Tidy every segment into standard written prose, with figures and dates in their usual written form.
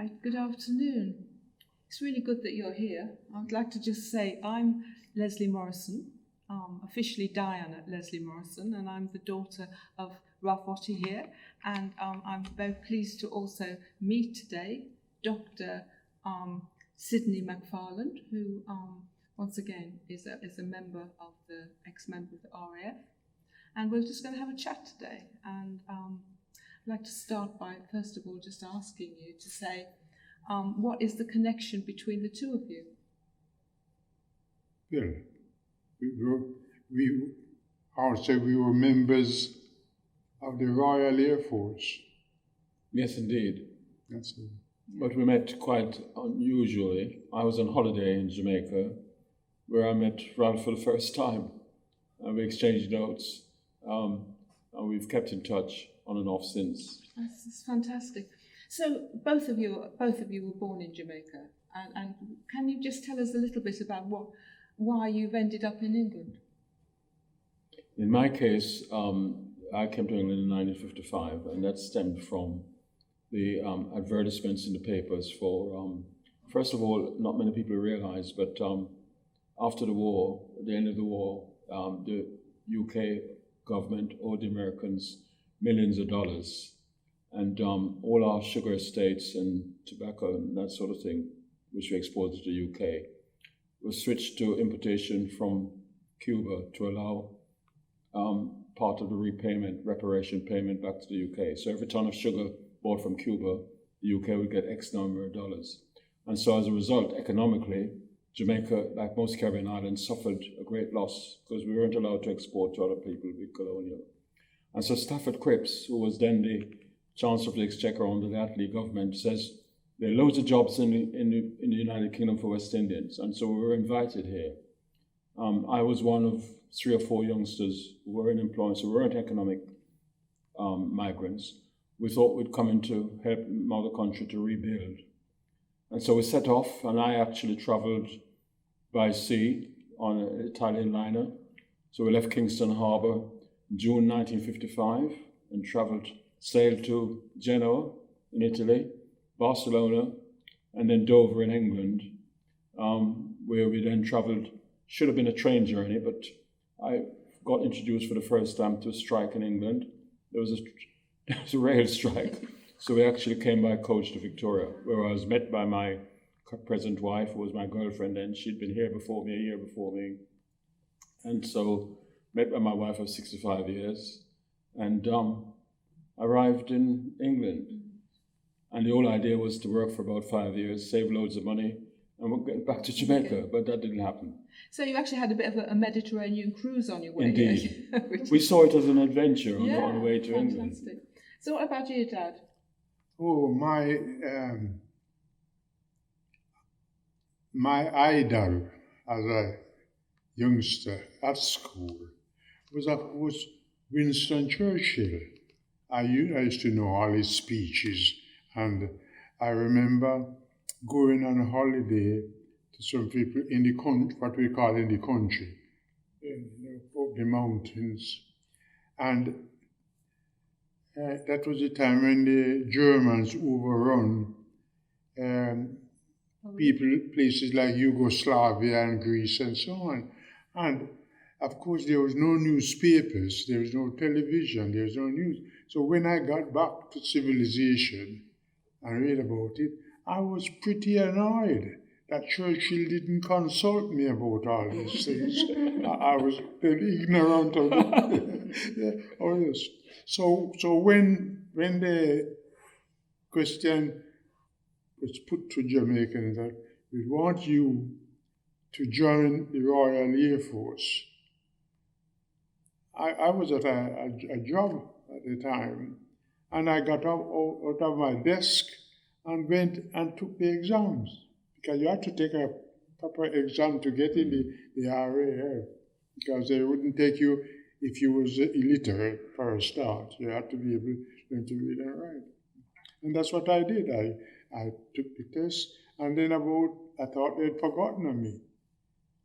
Right, good afternoon. It's really good that you're here. I'd like to just say I'm Lesley Morrison, officially Diana Lesley Morrison, and I'm the daughter of Ralph Ottey here. And I'm very pleased to also meet today Dr. Sidney McFarlane, who once again is a member of the ex-member of the RAF. And we're just going to have a chat today. And I'd like to start by, first of all, just asking you to say, what is the connection between the two of you? Well, I would say we were members of the Royal Air Force. Yes, indeed. That's it. But we met quite unusually. I was on holiday in Jamaica, where I met Ralph for the first time. And we exchanged notes, and we've kept in touch on and off since. That's fantastic. So both of you were born in Jamaica, and can you just tell us a little bit about why you've ended up in England? In my case, I came to England in 1955, and that stemmed from the advertisements in the papers for, first of all, not many people realize, but after the war, at the end of the war, the UK government owed the Americans millions of dollars. And all our sugar estates and tobacco and that sort of thing, which we exported to the UK, was switched to importation from Cuba to allow part of the reparation payment back to the UK. So every ton of sugar bought from Cuba, the UK would get X number of dollars. And so as a result, economically, Jamaica, like most Caribbean islands, suffered a great loss because we weren't allowed to export to other people with colonial. And so Stafford Cripps, who was then the Chancellor of the Exchequer under the Ottey government, says there are loads of jobs in the United Kingdom for West Indians, and so we were invited here. I was one of 3 or 4 youngsters who were in employment, so we weren't economic migrants. We thought we'd come in to help mother country to rebuild. And so we set off, and I actually travelled by sea on an Italian liner. So we left Kingston Harbour in June 1955 and sailed to Genoa in Italy, Barcelona, and then Dover in England, where we then travelled. Should have been a train journey, but I got introduced for the first time to a strike in England. There was a rail strike, so we actually came by coach to Victoria, where I was met by my present wife, who was my girlfriend then. She'd been here before me, a year before me. And so met by my wife of 65 years, and arrived in England. And the whole idea was to work for about 5 years, save loads of money, and we'll get back to Jamaica, but that didn't happen. So you actually had a bit of a Mediterranean cruise on your way. Indeed. We saw it as an adventure on the way to fantastic. England. So what about you, Dad? Oh, my idol as a youngster at school was Winston Churchill. I used to know all his speeches, and I remember going on holiday to some people in the country, what we call in the country, up the mountains, and that was the time when the Germans overrun places like Yugoslavia and Greece and so on. And of course, there was no newspapers, there was no television, there was no news. So when I got back to civilization and read about it, I was pretty annoyed that Churchill didn't consult me about all these things. I was ignorant of all this. So when the question was put to Jamaicans that we want you to join the Royal Air Force, I was at a job at the time, and I got out of my desk and went and took the exams, because you had to take a proper exam to get in the RAF, because they wouldn't take you if you was illiterate for a start. You had to be able to read and write. And that's what I did. I took the test, and then I thought they'd forgotten of me.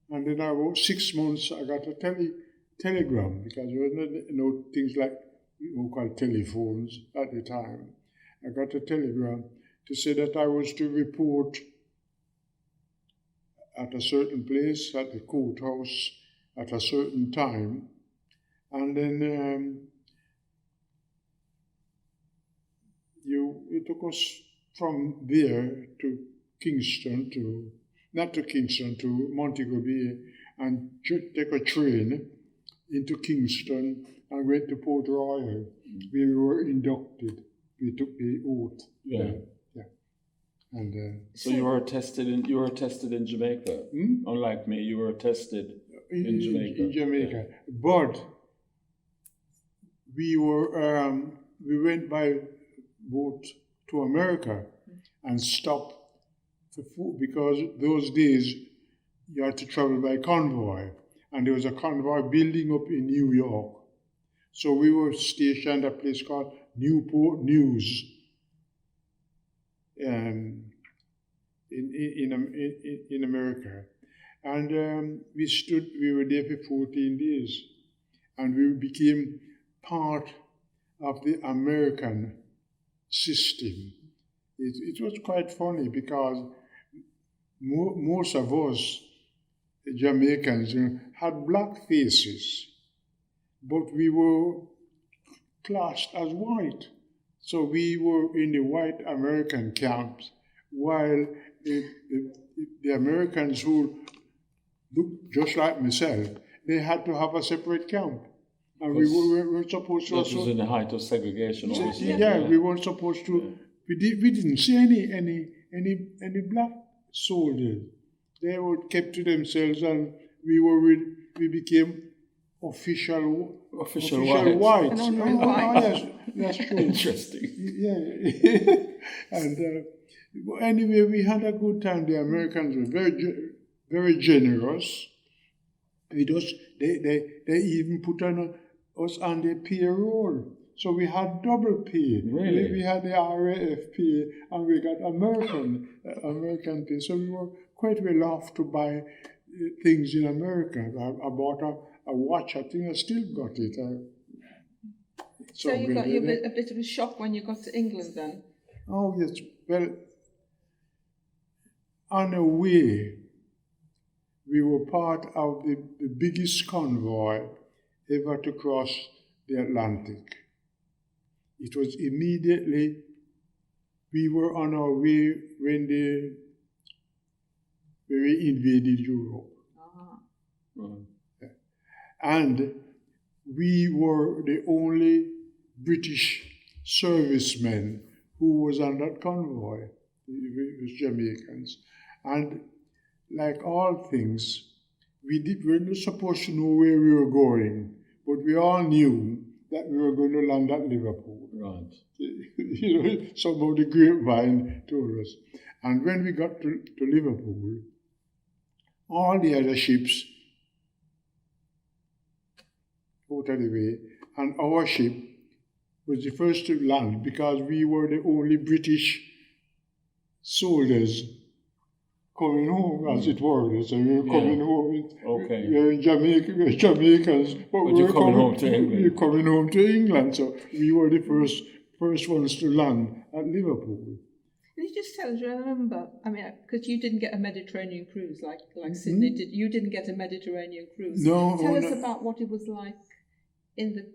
And then about 6 months, I got a telegram, because there were no things like called telephones at the time. I got a telegram to say that I was to report at a certain place, at the courthouse, at a certain time. And then it took us from there to Kingston, to Montego Bay, and take a train into Kingston and went to Port Royal. We were inducted. We took the oath. Yeah. And so you were tested in Jamaica. Unlike me, you were tested in Jamaica. In Jamaica, but we went by boat to America and stopped for food, because those days you had to travel by convoy, and there was a convoy building up in New York. So we were stationed at a place called Newport News in America. And we were there for 14 days, and we became part of the American system. It was quite funny because most of us Jamaicans had black faces, but we were classed as white. So we were in the white American camps, while the Americans who looked just like myself, they had to have a separate camp. And we were supposed to also... That was in the height of segregation, obviously. Yeah, we weren't supposed to... Yeah. We didn't see any black soldiers. They were kept to themselves, and we became official whites. Yes, that's true. Interesting. Yeah. And anyway, we had a good time. The Americans were very generous with us. They even put us on their payroll. So we had double pay. Really? We had the RAF pay, and we got American pay. So we were quite well off to buy things in America. I bought a watch. I think I still got it. So you got a bit of a shock when you got to England then? Oh, yes. Well, on the way, we were part of the biggest convoy ever to cross the Atlantic. It was immediately, we were on our way when they invaded Europe. And we were the only British servicemen who was on that convoy. It was Jamaicans. And like all things, we weren't supposed to know where we were going, but we all knew that we were going to land at Liverpool. Right. Somehow the grapevine told us. And when we got to Liverpool, all the other ships out of the way, and our ship was the first to land because we were the only British soldiers coming home, as it were. So we were coming home. Okay. We were in Jamaica, we were Jamaicans, but we were coming home to England. We were coming home to England, so we were the first ones to land at Liverpool. Can you just tell us, I remember, I mean, because you didn't get a Mediterranean cruise like Sidney did. You didn't get a Mediterranean cruise. No. Tell us about what it was like in the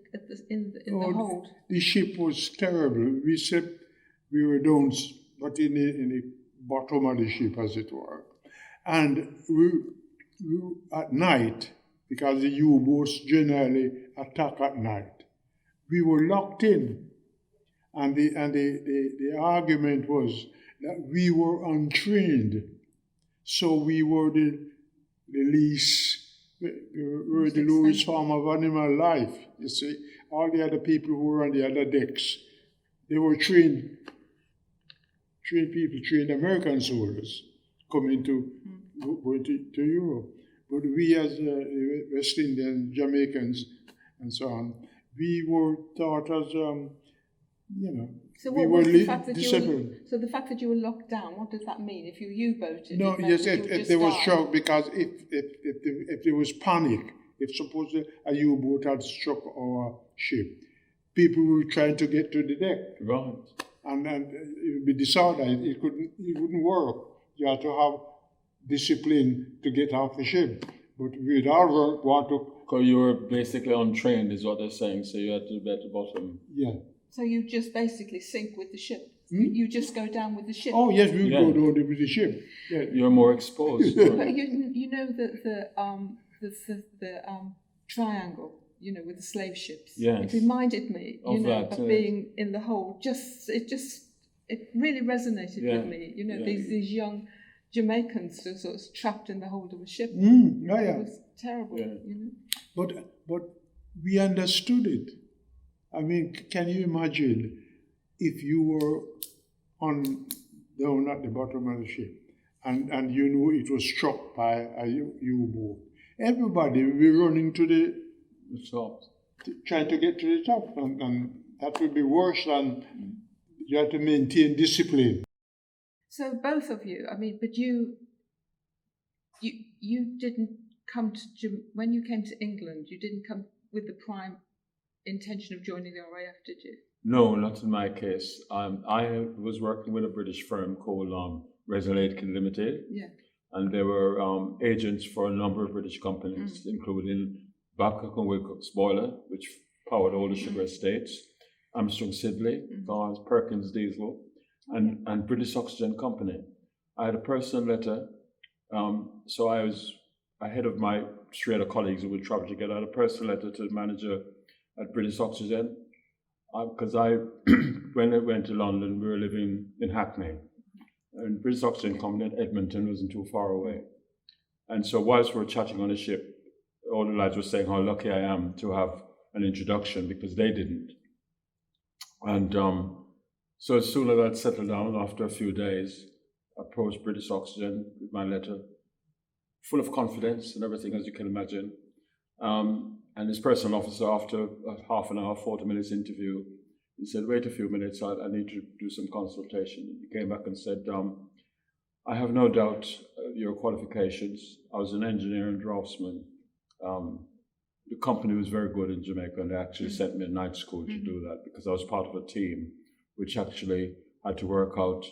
hold. The ship was terrible. We said we were down, but in the bottom of the ship, as it were. And we at night, because the U-boats generally attack at night, we were locked in. And the argument was that we were untrained, so we were the least, we were the lowest form of animal life. You see, all the other people who were on the other decks, they were trained people, trained American soldiers coming going to Europe. But we as West Indians, Jamaicans, and so on, we were taught as So we what was were the fact that disciplined. So the fact that you were locked down, what does that mean? If you U-boated? No, yes, there was shock because if there was panic, if suppose a U-boat had struck our ship, people were trying to get to the deck. Right. and it would be disordered. It wouldn't work. You had to have discipline to get off the ship. But we'd all want to. Because you were basically untrained, is what they're saying. So you had to be at the bottom. Yeah. So you just basically sink with the ship. You just go down with the ship. Oh yes, we would go down with the ship. Yeah. You're more exposed. But you know the triangle, you know, with the slave ships. Yes. It reminded me, Of that, of being in the hold. It really resonated Yeah. with me. You know, Yeah. these young Jamaicans just sort of trapped in the hold of a ship. Oh, yeah. It was terrible. Yeah. You know. But we understood it. I mean, can you imagine if you were down at the bottom of the ship and you knew it was struck by a U-boat? Everybody would be running to the top. Trying to get to the top, and that would be worse than you have to maintain discipline. So both of you, I mean, but you didn't come to when you came to England. You didn't come with the prime intention of joining the RAF, did you? No, not in my case. I was working with a British firm called Lesley Limited. Yeah. And they were agents for a number of British companies, including Babcock and Wilcox Boiler, which powered all the sugar estates, Armstrong Sidney, Perkins Diesel, and British Oxygen Company. I had a personal letter, so I was ahead of my 3 other colleagues who would travel together. I had a personal letter to the manager at British Oxygen, because when I went to London, we were living in Hackney. And British Oxygen Company at Edmonton wasn't too far away. And so whilst we were chatting on the ship, all the lads were saying how lucky I am to have an introduction because they didn't. And so as soon as I'd settled down, after a few days, I approached British Oxygen with my letter, full of confidence and everything, as you can imagine. And this personal officer, after a half an hour, 40 minutes interview, he said, wait a few minutes, I need to do some consultation. He came back and said, I have no doubt your qualifications. I was an engineer and draftsman. The company was very good in Jamaica, and they actually sent me a night school to do that because I was part of a team which actually had to work out,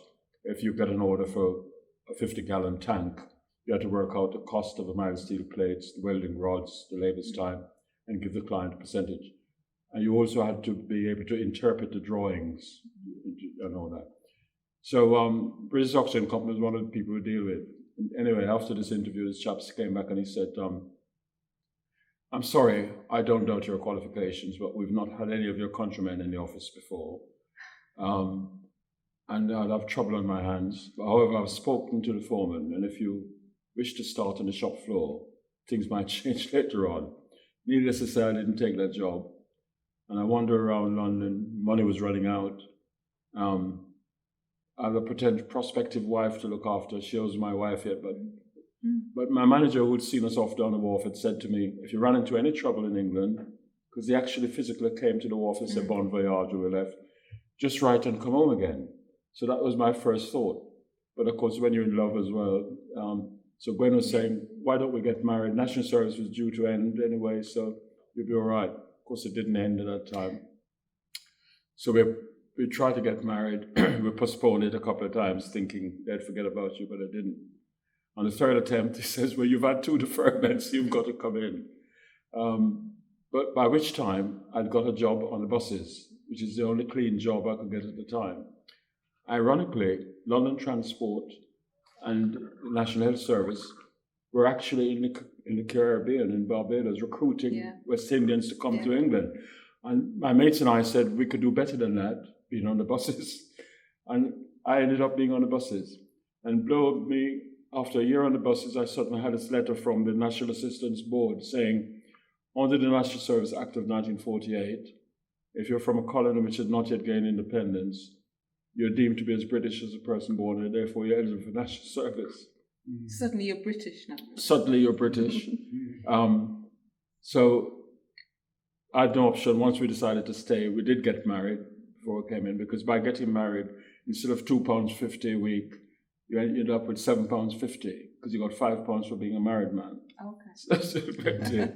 if you get an order for a 50-gallon tank, you had to work out the cost of the mild steel plates, the welding rods, the labour's time, and give the client a percentage. And you also had to be able to interpret the drawings and all that. So British Oxygen Company was one of the people we deal with. And anyway, after this interview, this chap came back and he said, I'm sorry, I don't doubt your qualifications, but we've not had any of your countrymen in the office before. And I'd have trouble on my hands. However, I've spoken to the foreman, and if you wish to start on the shop floor, things might change later on. Needless to say, I didn't take that job. And I wandered around London, money was running out. I have a potential prospective wife to look after. She was my wife yet, but my manager who'd seen us off down the wharf had said to me, if you run into any trouble in England, because he actually physically came to the wharf and said, bon voyage, we left, just write and come home again. So that was my first thought. But of course, when you're in love as well, so Gwen was saying, why don't we get married? National service was due to end anyway, so you'll be all right. Of course, it didn't end at that time. So we tried to get married. We postponed it a couple of times, thinking they'd forget about you, but they didn't. On the 3rd attempt, he says, well, you've had 2 deferments, you've got to come in. But by which time, I'd got a job on the buses, which is the only clean job I could get at the time. Ironically, London Transport and the National Health Service were actually in the Caribbean, in Barbados, recruiting West Indians to come to England. And my mates and I said we could do better than that, being on the buses. And I ended up being on the buses. And blow me, after a year on the buses, I suddenly had this letter from the National Assistance Board saying, under the National Service Act of 1948, if you're from a colony which had not yet gained independence, you're deemed to be as British as a person born here, therefore you're eligible for national service. Suddenly you're British now. Suddenly you're British. So I had no option. Once we decided to stay, we did get married before we came in, because by getting married, instead of £2.50 a week, you ended up with £7.50, because you got £5 for being a married man. Okay.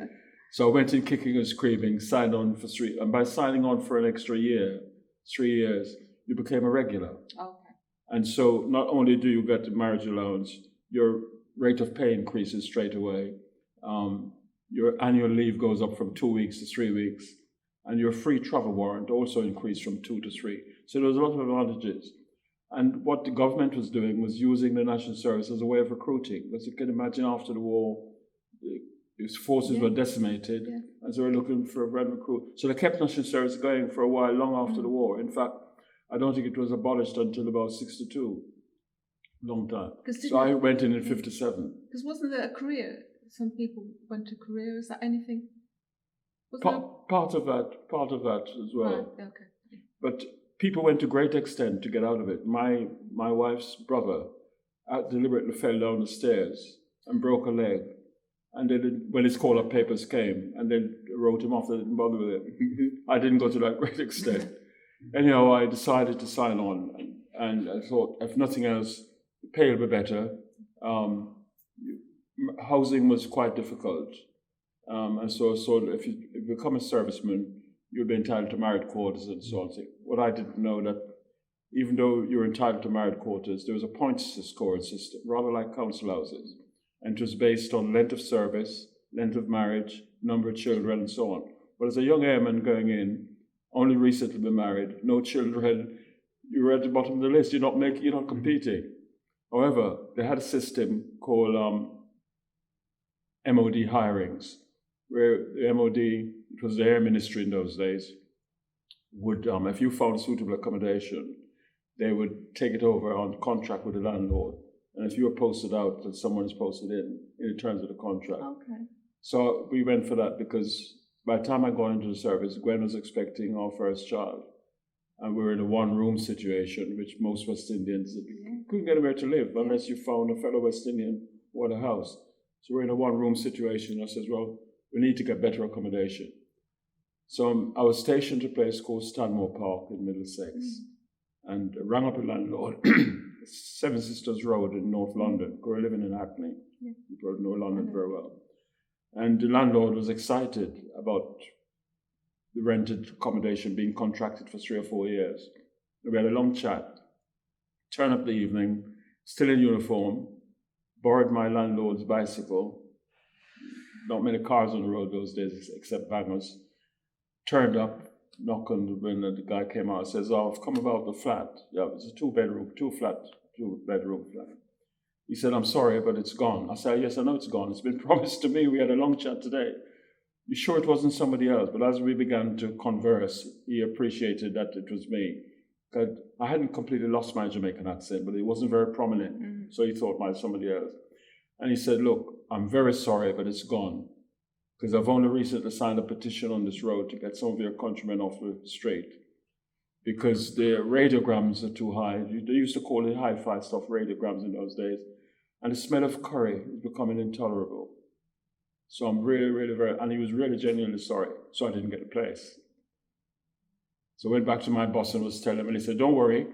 So I went in kicking and screaming, signed on for 3, and by signing on for an extra year, 3 years, you became a regular. Okay. And so not only do you get the marriage allowance, your rate of pay increases straight away. Your annual leave goes up from 2 weeks to 3 weeks, and your free travel warrant also increased from 2 to 3. So there was a lot of advantages. And what the government was doing was using the national service as a way of recruiting. Because you can imagine after the war, the forces were decimated, and so we're looking for a brand recruit. So they kept national service going for a while, long after the war. In fact, I don't think it was abolished until about 62. Long time. So I went in 57. Because wasn't there a career? Some people went to career. Is that anything? Part of that as well. Right, okay. But people went to great extent to get out of it. My wife's brother deliberately fell down the stairs and broke a leg. And then when his call-up papers came, and then wrote him off, they didn't bother with it. I didn't go to that great extent. Anyhow, I decided to sign on, and I thought, if nothing else, the pay will be better. Housing was quite difficult. And so if you become a serviceman, you'll be entitled to married quarters and so on. What I didn't know that even though you're entitled to married quarters, there was a points scoring system, rather like council houses. And it was based on length of service, length of marriage, number of children, and so on. But as a young airman going in, only recently been married, no children, you were at the bottom of the list. You're not competing. However, they had a system called MOD hirings, where the MOD, it was the Air Ministry in those days, would, if you found suitable accommodation, they would take it over on contract with the landlord. And if you were posted out, then someone is posted in terms of the contract. Okay. So we went for that because by the time I got into the service, Gwen was expecting our first child. And we were in a one-room situation, which most West Indians couldn't get anywhere to live unless you found a fellow West Indian who had a house. So we're in a one-room situation. I says, well, we need to get better accommodation. So I was stationed at a place called Stanmore Park in Middlesex, and rang up a landlord, Seven Sisters Road in North London. We were living in Hackney. You probably know London very well. And the landlord was excited about the rented accommodation being contracted for 3 or 4 years. We had a long chat. Turn up the evening, still in uniform, borrowed my landlord's bicycle. Not many cars on the road those days except bangers. Turned up, knocked on the window, the guy came out and says, oh, I've come about the flat. Yeah, it was a two-bedroom flat. He said, I'm sorry, but it's gone. I said, yes, I know it's gone. It's been promised to me. We had a long chat today. You sure it wasn't somebody else? But as we began to converse, he appreciated that it was me. I hadn't completely lost my Jamaican accent, but it wasn't very prominent. So he thought it might be somebody else. And he said, look, I'm very sorry, but it's gone. Because I've only recently signed a petition on this road to get some of your countrymen off the street. Because the radiograms are too high. They used to call it hi-fi stuff, radiograms in those days. And the smell of curry is becoming intolerable. So I'm really, and he was really genuinely sorry. So I didn't get a place. So I went back to my boss and was telling him, and he said, don't worry,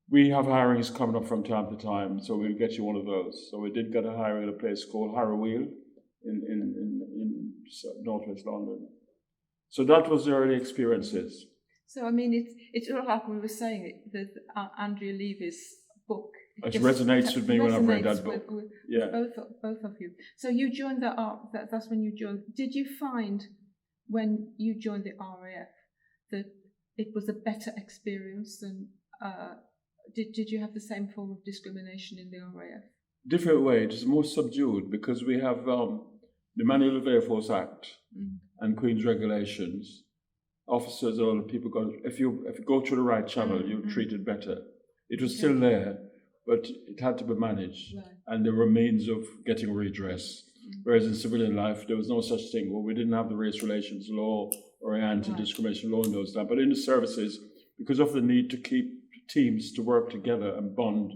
we have hirings coming up from time to time, so we'll get you one of those. So we did get a hiring at a place called Harrowweald in northwest London. So that was the early experiences. So I mean, it's all like we were saying, that Andrea Levy's book. It resonates with me when I've read that book. With yeah. both of you. So you joined the that's when you joined. Did you find when you joined the RAF that it was a better experience than? Did you have the same form of discrimination in the RAF? Different way. It's more subdued because we have the Manual of Air Force Act and Queen's Regulations. Officers or people if you go through the right channel, you're treated better. It was still there, but it had to be managed, and there were means of getting redress. Whereas in civilian life, there was no such thing. Well, we didn't have the race relations law or anti-discrimination law in those times. But in the services, because of the need to keep teams to work together and bond,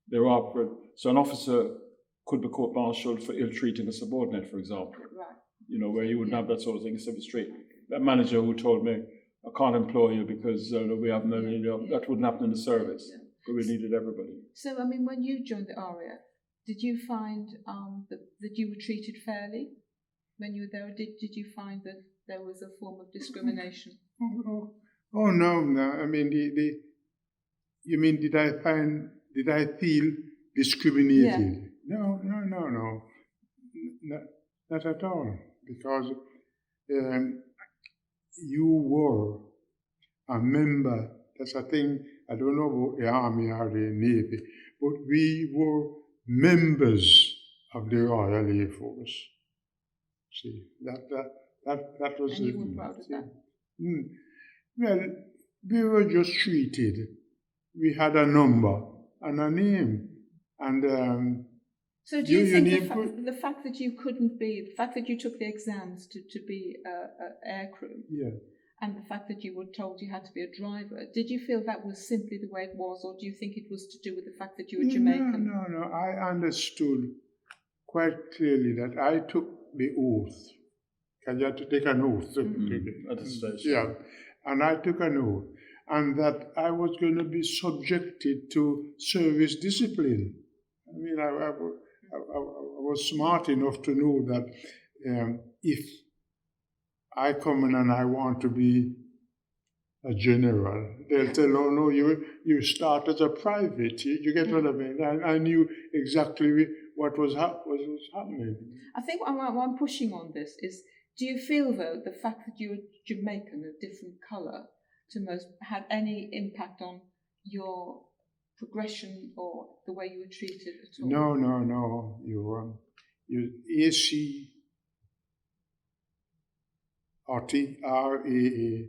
there are so an officer could be court-martialed for ill-treating a subordinate, for example. You know, where you wouldn't have that sort of thing in the street. That manager who told me, I can't employ you because we have no, that wouldn't happen in the service. But we needed everybody. So, I mean, when you joined the RAF, did you find that you were treated fairly when you were there? Or did you find that there was a form of discrimination? Oh no. I mean, You mean, did I feel discriminated? No, not at all. Because you were a member. That's a thing, I don't know about the Army or the Navy, but we were members of the Royal Air Force. See, that was and you were proud of that? Well, we were just treated. We had a number and a name. And so do you think the fact that you couldn't be, the fact that you took the exams to be an aircrew, yeah, and the fact that you were told you had to be a driver, did you feel that was simply the way it was, or do you think it was to do with the fact that you were Jamaican? No. I understood quite clearly that I took the oath. Because you had to take an oath. At the station. Yeah, and I took an oath. And that I was going to be subjected to service discipline. I mean, I was smart enough to know that if I come in and I want to be a general, they'll tell, oh no, you start as a private. You get what I mean? I knew exactly what was happening. I think what I'm pushing on this is, do you feel, though, the fact that you were Jamaican, a different colour to most, had any impact on your progression or the way you were treated at all? No. You AC Ottey, RAA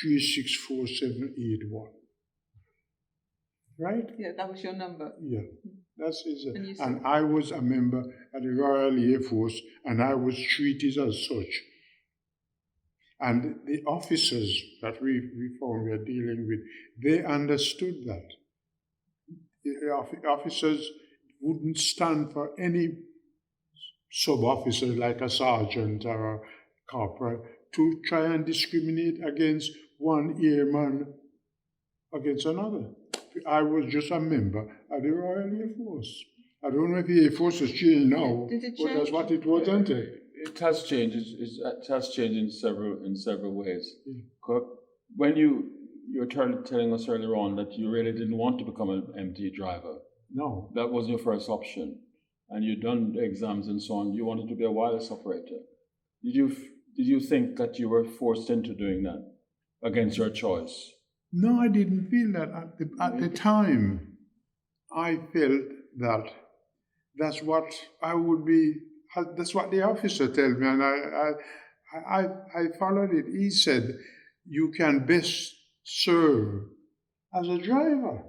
364781. Right? Yeah, that was your number. Yeah, that's it. And I was a member of the Royal Air Force, and I was treated as such. And the officers that we found we are dealing with, they understood that. The officers wouldn't stand for any sub-officer like a sergeant or a corporal to try and discriminate against one airman against another. I was just a member of the Royal Air Force. I don't know if the Air Force has changed now, Did it change? but that's what it was, isn't it? It has changed. It has changed in several ways. When you were telling us earlier on that you really didn't want to become an MT driver. No. That was your first option, and you'd done the exams and so on. You wanted to be a wireless operator. Did you think that you were forced into doing that against your choice? No, I didn't feel that at the time. I felt that that's what I would be. That's what the officer told me, and I followed it. He said, "You can best serve as a driver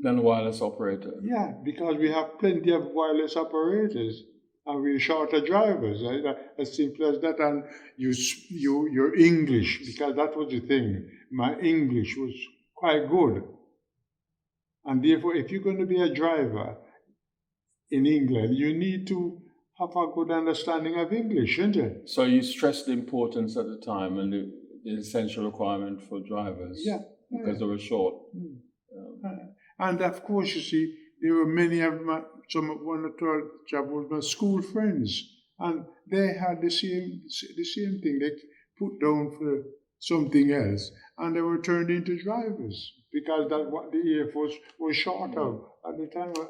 than a wireless operator." Yeah, because we have plenty of wireless operators, and we're short of drivers. As simple as that. And your English, because that was the thing. My English was quite good, and therefore, if you're going to be a driver in England, you need to have a good understanding of English, isn't it? So you stressed the importance at the time and the essential requirement for drivers. Yeah. Because they were short. And of course, you see, there were many of one or two of my school friends, and they had the same thing. They put down for something else, and they were turned into drivers because that's what the Air Force was short of at the time of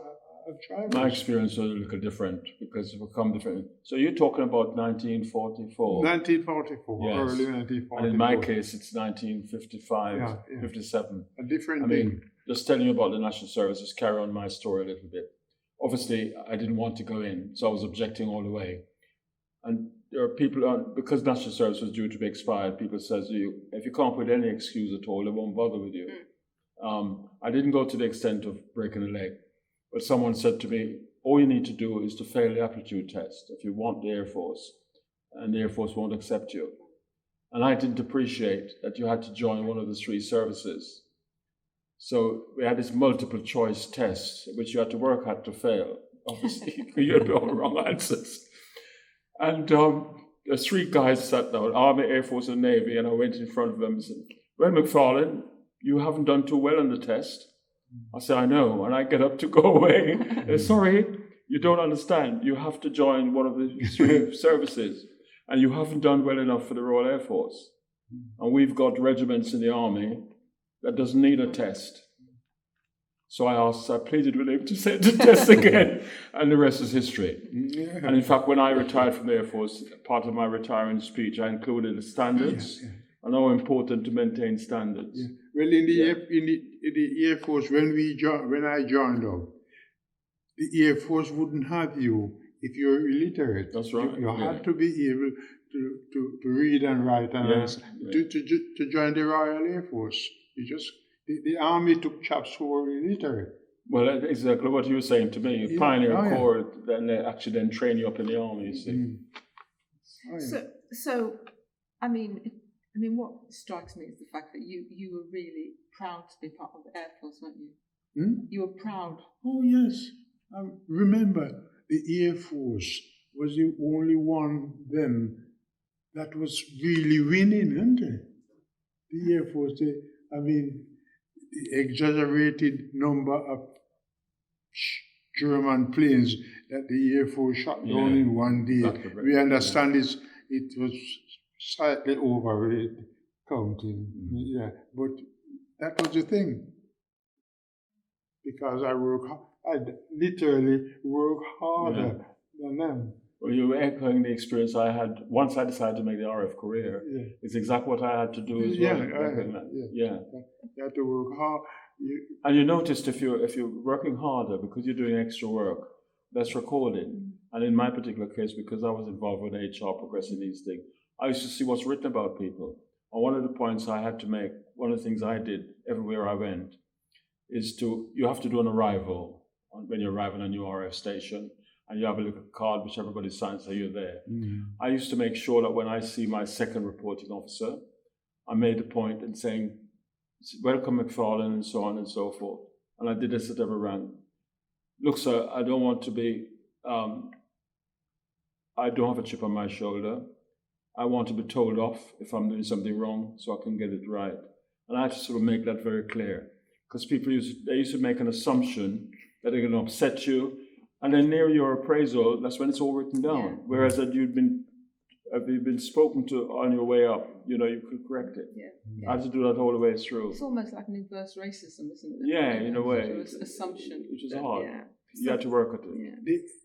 drivers. My experience was a little different because it become different. So you're talking about 1944. 1944, yes. Early 1944. And in my case, it's 1955, 57. A different thing. mean, just telling you about the National Service, just carry on my story a little bit. Obviously, I didn't want to go in, so I was objecting all the way. And there are people, because National Service was due to be expired, people says, if you come up with any excuse at all, they won't bother with you. I didn't go to the extent of breaking a leg, but someone said to me, all you need to do is to fail the aptitude test if you want the Air Force, and the Air Force won't accept you. And I didn't appreciate that you had to join one of the 3 services. So we had this multiple choice test, which you had to work hard to fail. Obviously, you had all the wrong answers. And the 3 guys sat down, Army, Air Force, and Navy, and I went in front of them and said, well, McFarlane, you haven't done too well on the test. I said, I know, and I get up to go away. Sorry, you don't understand. You have to join one of the 3 services, and you haven't done well enough for the Royal Air Force. And we've got regiments in the Army that doesn't need a test. So I pleaded with him to send the test again, and the rest is history. Yeah. And in fact, when I retired from the Air Force, part of my retirement speech, I included the standards and how important to maintain standards. Yeah. Well, in the Air Force, when I joined up, the Air Force wouldn't have you if you're illiterate. That's right. You had to be able to read and write and understand. To join the Royal Air Force. The Army took chaps who were illiterate. Well, that's exactly what you were saying to me. You pioneer corps, then they actually then train you up in the army, you see. So, I mean, what strikes me is the fact that you were really proud to be part of the Air Force, weren't you? You were proud. Oh, yes. Remember, the Air Force was the only one then that was really winning, isn't it? The Air Force, the exaggerated number of German planes that the Air Force shot down in one day. We understand it was slightly overrated counting. Yeah, but that was the thing. Because I literally work harder than them. Well, you were echoing the experience I had once I decided to make the RF career. Yeah. It's exactly what I had to do as well. You had to work hard. And you noticed if you're working harder because you're doing extra work, that's recorded. And in my particular case, because I was involved with HR progressing these things, I used to see what's written about people. And one of the points I had to make, one of the things I did everywhere I went, is you have to do an arrival when you arrive on a new RF station. And you have a little card which everybody signs so you're there. I used to make sure that when I see my second reporting officer, I made a point in saying, welcome McFarlane, and so on and so forth. And I did this at every round. Look, sir, I don't want to be, I don't have a chip on my shoulder. I want to be told off if I'm doing something wrong so I can get it right. And I had to sort of make that very clear. Because people used to make an assumption that they're going to upset you. And then near your appraisal, that's when it's all written down. Whereas that you've been spoken to on your way up, you could correct it. I had to do that all the way through. It's almost like an inverse racism, isn't it? Yeah, in a way. Assumption. Which is hard. You had to work at it. Yeah.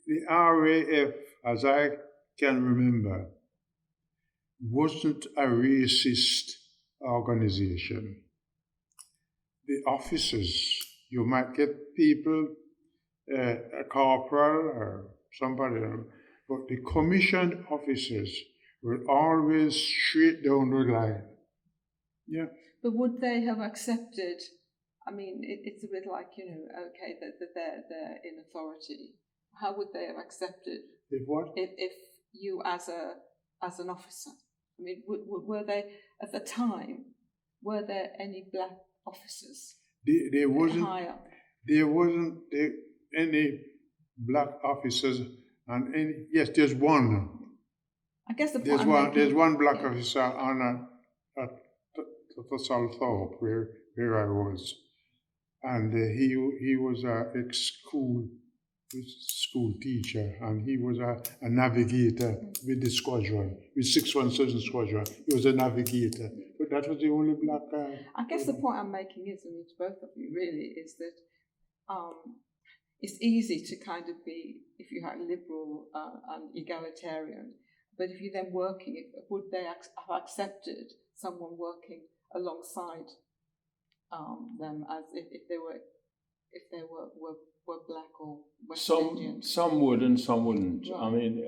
The RAF, as I can remember, wasn't a racist organization. The officers, you might get people, a corporal or somebody else, but the commissioned officers were always straight down the line. Yeah. But would they have accepted? I mean, it's a bit like okay, that they're in authority. How would they have accepted? If what? If you as an officer, I mean, were they at the time? Were there any black officers? There wasn't. Higher? There wasn't any black officers, and yes, there's one. I guess there's one black officer at Souththorpe where I was, and he was a ex-school teacher, and he was a navigator with the squadron, with 617 Squadron. He was a navigator, but that was the only black guy. I guess the point I'm making is, to both of you really, is that it's easy to kind of be, if you are liberal and egalitarian, but if you're then working, would they have accepted someone working alongside them as if they were black or West Indian? Some would and some wouldn't. Right. I mean,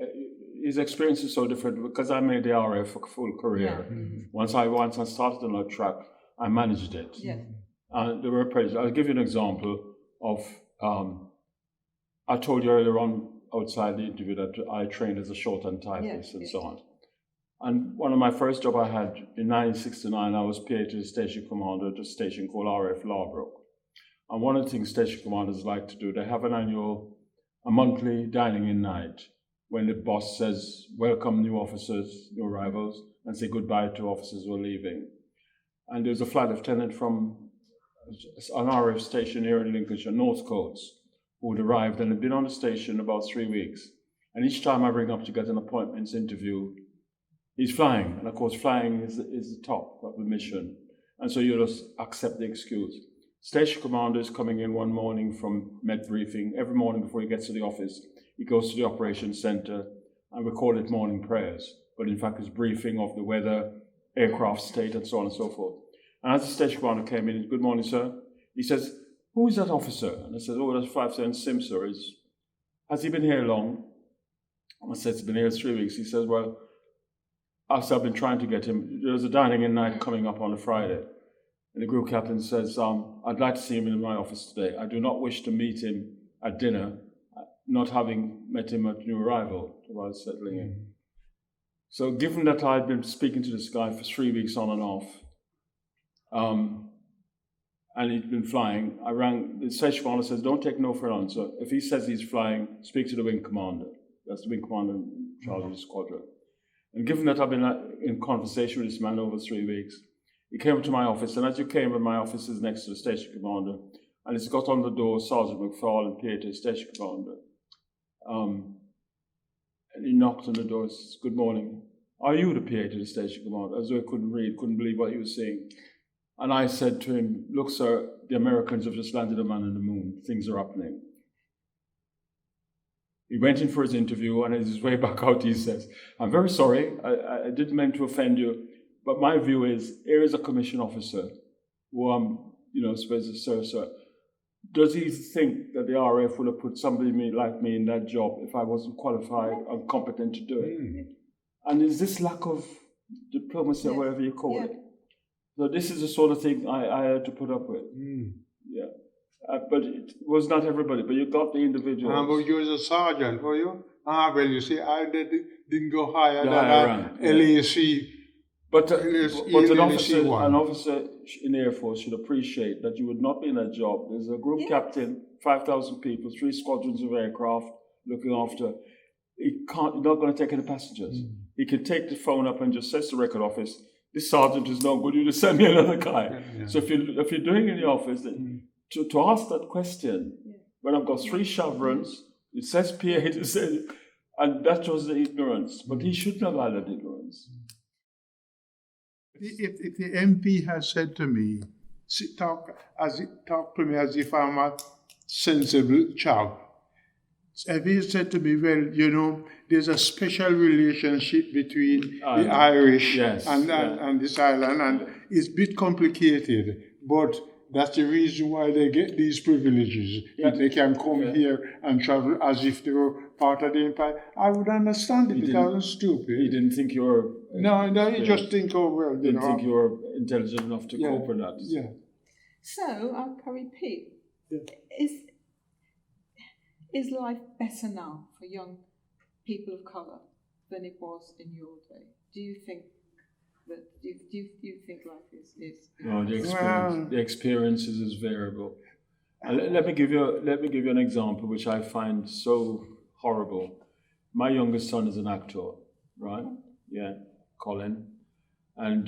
his experience is so different because I made the RF a full career. Yeah. Once I started on that track, I managed it. Yes. There were appraisals. I'll give you an example of. I told you earlier on outside the interview that I trained as a shorthand typist and so on. And one of my first job I had in 1969, I was PA to the station commander at a station called RF Larbrook. And one of the things station commanders like to do, they have a monthly dining-in night when the boss says, welcome new officers, new arrivals, and say goodbye to officers who are leaving. And there's a flight lieutenant from an RF station here in Lincolnshire, North Coast, who had arrived and had been on the station about 3 weeks. And each time I bring up to get an appointments interview, he's flying. And of course, flying is the top of the mission. And so you just accept the excuse. Station commander is coming in one morning from med briefing. Every morning before he gets to the office, he goes to the operations center, and we call it morning prayers, but in fact it's briefing of the weather, aircraft state, and so on and so forth. And as the station commander came in, good morning, sir, he says, who is that officer? And I said, oh, that's 5-7 Sim, sir. Has he been here long? I said, he's been here 3 weeks. He says, well, I've been trying to get him. There's a dining in night coming up on a Friday. And the group captain says, I'd like to see him in my office today. I do not wish to meet him at dinner, not having met him at new arrival while settling in. So given that I'd been speaking to this guy for 3 weeks on and off, and he'd been flying, I rang the station commander, says, don't take no for an answer. If he says he's flying, speak to the wing commander. That's the wing commander in charge of the squadron. And given that I've been in conversation with this man over 3 weeks, he came to my office, and as you came in, my office is next to the station commander, and he's got on the door Sergeant McFarlane, PA, station commander. And he knocked on the door and says, good morning. Are you the PA to the station commander? As though I couldn't read, couldn't believe what he was saying. And I said to him, look, sir, the Americans have just landed a man on the moon. Things are happening. He went in for his interview, and on his way back out, he says, I'm very sorry, I didn't mean to offend you, but my view is, here is a commissioned officer who I'm, supposed to, sir. Does he think that the RAF would have put somebody like me in that job if I wasn't qualified or competent to do it? And is this lack of diplomacy or whatever you call it? So this is the sort of thing I had to put up with. But it was not everybody, but you got the individuals. But you was a sergeant, were you? Well, you see, I didn't go higher than LAC. But an officer in the Air Force should appreciate that you would not be in that job. There's a group captain, 5,000 people, 3 squadrons of aircraft looking after. He's not going to take any passengers. He can take the phone up and just says to the record office, this sergeant is no good, you just send me another guy. So if you're doing it in the office, then to ask that question, when I've got 3 chevrons, it says PA, and that was the ignorance. But he shouldn't have had that ignorance. If the MP has said to me, talk to me as if I'm a sensible child. If he said to me, well, there's a special relationship between the Irish and this island, and it's a bit complicated, but that's the reason why they get these privileges, that they can come here and travel as if they were part of the empire. I would understand it because I'm stupid. He didn't think you were... No, you just think, didn't think you were intelligent enough to cope with that. So, I'll repeat. Is life better now for young people of colour than it was in your day? Do you think that? Do you think life is? No, the experience is variable. Let me give you an example which I find so horrible. My youngest son is an actor, right? Yeah, Colin, and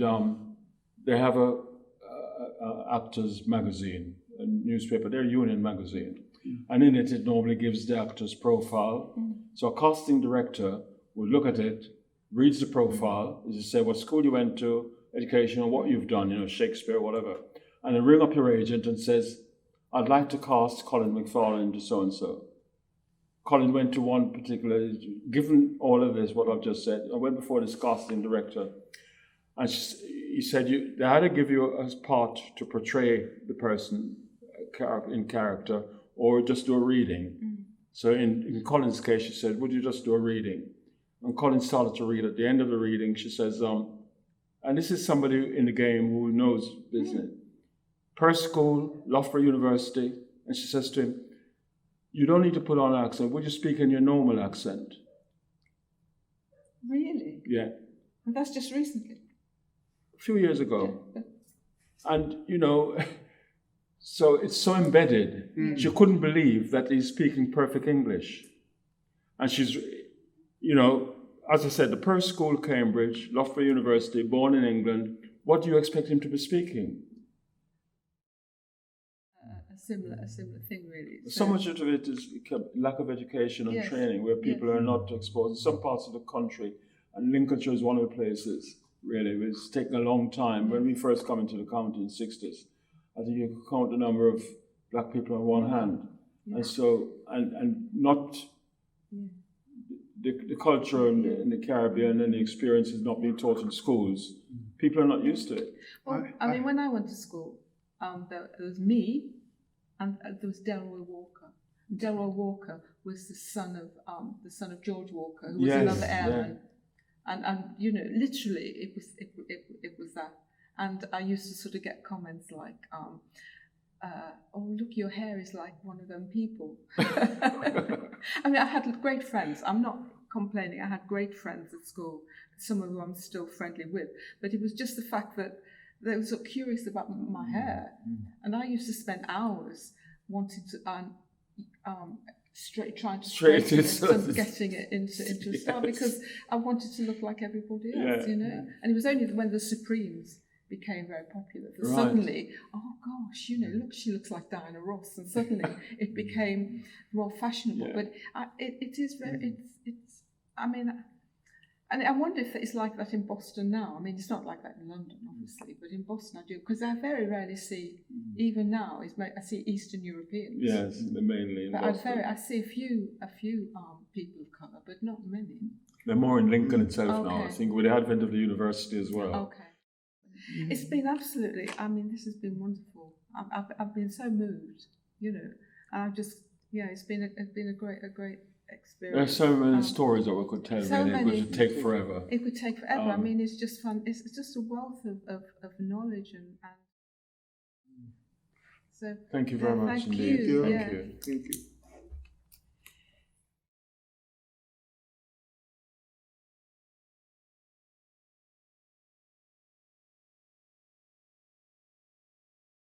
they have a actors magazine, a newspaper. They're Union magazine. And in it normally gives the actor's profile. So a casting director will look at it, reads the profile, as you say, what school you went to, education, and what you've done, Shakespeare, whatever. And then ring up your agent and says, I'd like to cast Colin McFarlane into so-and-so. Colin went to one particular, given all of this, what I've just said, I went before this casting director, and he said, they had to give you a part to portray the person in character, or just do a reading. So in Colin's case, she said, would you just do a reading? And Colin started to read. At the end of the reading, she says, and this is somebody in the game who knows business. Perth School, Loughborough University, and she says to him, you don't need to put on an accent, would you speak in your normal accent? Really? Yeah. And that's just recently? A few years ago. And, so it's so embedded. She couldn't believe that he's speaking perfect English. And she's, as I said, the Perth School, Cambridge, Loughborough University, born in England. What do you expect him to be speaking? A similar thing, really. So much of it is lack of education and training, where people are not exposed. In some parts of the country, and Lincolnshire is one of the places, really. It's taken a long time. When we first come into the county in the 60s, I think you could count the number of black people on one hand. Yeah. And so, and not the culture in the Caribbean and the experiences not being taught in schools. People are not used to it. Well, I mean, when I went to school, there was me, and there was Delroy Walker. Delroy Walker was the son of George Walker, who was another airman, and you know, literally, it was that. And I used to sort of get comments like, "Oh, look, your hair is like one of them people." I mean, I had great friends. I'm not complaining. I had great friends at school, some of whom I'm still friendly with. But it was just the fact that they were so curious about my hair, and I used to spend hours wanting to trying to straighten it and getting it into a style, because I wanted to look like everybody else, you know. And it was only when the Supremes became very popular that suddenly, oh gosh, you know, look, she looks like Diana Ross, and suddenly it became more fashionable. But it is very, it's. I mean, and I wonder if it's like that in Boston now. I mean, it's not like that in London, obviously, but in Boston I do, because I very rarely see, even now, I see Eastern Europeans. Yes, mainly in but Boston. I see a few people of colour, but not many. They're more in Lincoln itself now, I think, with the advent of the university as well. Okay. It's been absolutely, I mean, this has been wonderful. I've been so moved, you know, and I've just, it's been a great experience. There's so many stories that we could tell, so really. many, It would take forever. It would take forever. I mean, it's just fun. It's just a wealth of knowledge and so. Thank you very much thank indeed. you. Thank you. Thank you.